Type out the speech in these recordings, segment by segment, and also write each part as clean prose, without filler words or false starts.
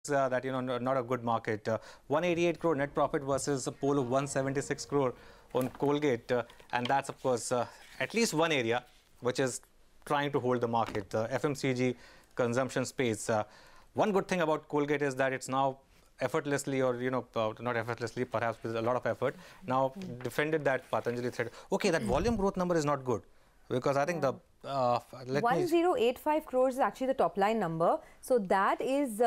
that not a good market. 188 crore net profit versus a pool of 176 crore on Colgate, and that's of course at least one area which is trying to hold the market. FMCG consumption space. One good thing about Colgate is that it's now effortlessly, or not effortlessly, perhaps with a lot of effort, now defended that Patanjali thread. Okay, that volume growth number is not good, because I think the 1085 crores is actually the top line number. So that is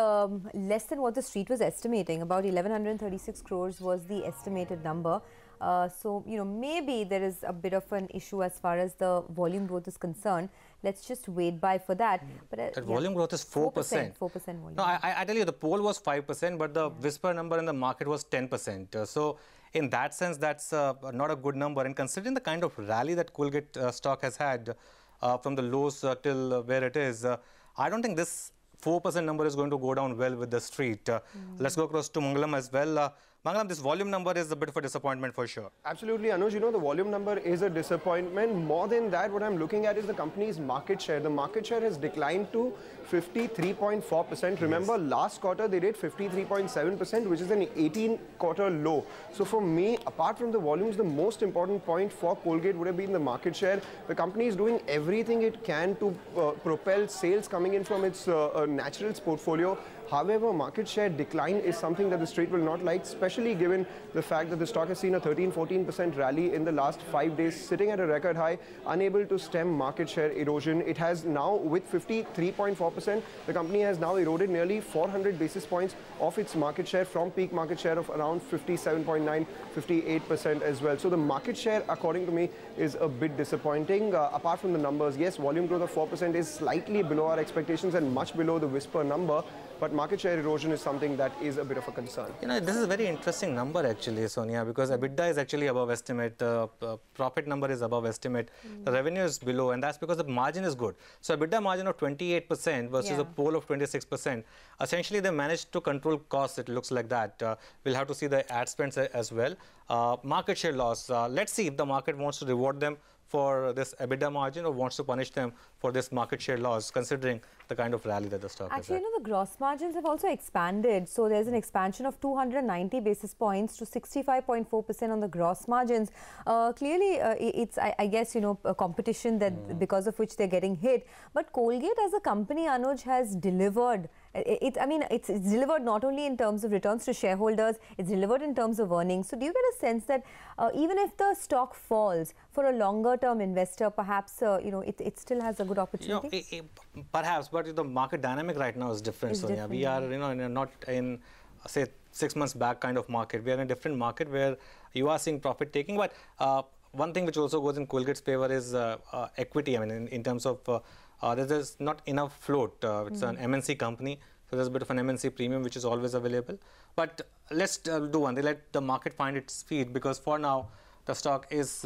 less than what the street was estimating. About 1136 crores was the estimated number. So, maybe there is a bit of an issue as far as the volume growth is concerned. Let's just wait by for that. But that volume growth is 4%. 4% volume. No, I tell you, the poll was 5%, but the whisper number in the market was 10%. So, in that sense, that's not a good number. And considering the kind of rally that Colgate stock has had from the lows till where it is, I don't think this 4% number is going to go down well with the street. Let's go across to Mangalam as well. Mangalam, this volume number is a bit of a disappointment for sure. Absolutely, Anuj. The volume number is a disappointment. More than that, what I'm looking at is the company's market share. The market share has declined to 53.4%. Remember, last quarter they did 53.7%, which is an 18-quarter low. So for me, apart from the volumes, the most important point for Colgate would have been the market share. The company is doing everything it can to propel sales coming in from its naturals portfolio. However, market share decline is something that the street will not like, especially given the fact that the stock has seen a 13-14% rally in the last 5 days, sitting at a record high, unable to stem market share erosion. It has now, with 53.4%, the company has now eroded nearly 400 basis points of its market share from peak market share of around 57.9, 58% as well. So the market share, according to me, is a bit disappointing. Apart from the numbers, yes, volume growth of 4% is slightly below our expectations and much below the whisper number. But market share erosion is something that is a bit of a concern. This is a very interesting number actually, Sonia, because EBITDA is actually above estimate, profit number is above estimate, the revenue is below, and that's because the margin is good. So EBITDA margin of 28% versus a poll of 26%. Essentially, they managed to control costs, it looks like that. We'll have to see the ad spends as well. Market share loss, let's see if the market wants to reward them for this EBITDA margin or wants to punish them for this market share loss, considering the kind of rally that the stock has had. Actually, the gross margins have also expanded. So there's an expansion of 290 basis points to 65.4% on the gross margins. Clearly, it's, I guess, a competition that because of which they're getting hit. But Colgate as a company, Anuj, has delivered. It's delivered not only in terms of returns to shareholders, it's delivered in terms of earnings. So do you get a sense that even if the stock falls, for a longer term investor, perhaps, it still has a good opportunity? Perhaps, but the market dynamic right now is different, Sonia. We are, not in, say, 6 months back kind of market. We are in a different market where you are seeing profit taking. But one thing which also goes in Colgate's favor is equity. In terms of there's not enough float. It's an MNC company, so there's a bit of an MNC premium which is always available. But let's do one thing, let the market find its feet, because for now the stock is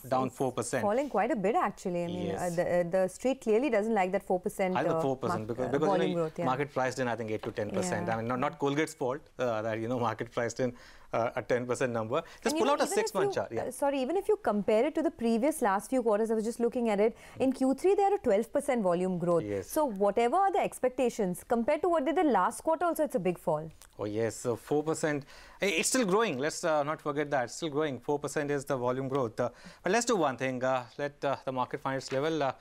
down 4%. Falling quite a bit actually. The street clearly doesn't like that 4%. I the 4% because volume growth, market priced in, I think, 8 to 10%. Not Colgate's fault that market priced in a 10% number. Just pull out a 6-month chart. Sorry, even if you compare it to the last few quarters, I was just looking at it. In Q3, they had a 12% volume growth. Yes. So whatever are the expectations compared to what they did last quarter, also it's a big fall. Oh yes, so 4%. It's still growing. Let's not forget that. It's still growing. 4% is the volume growth. But let's do one thing. Let the market find its level.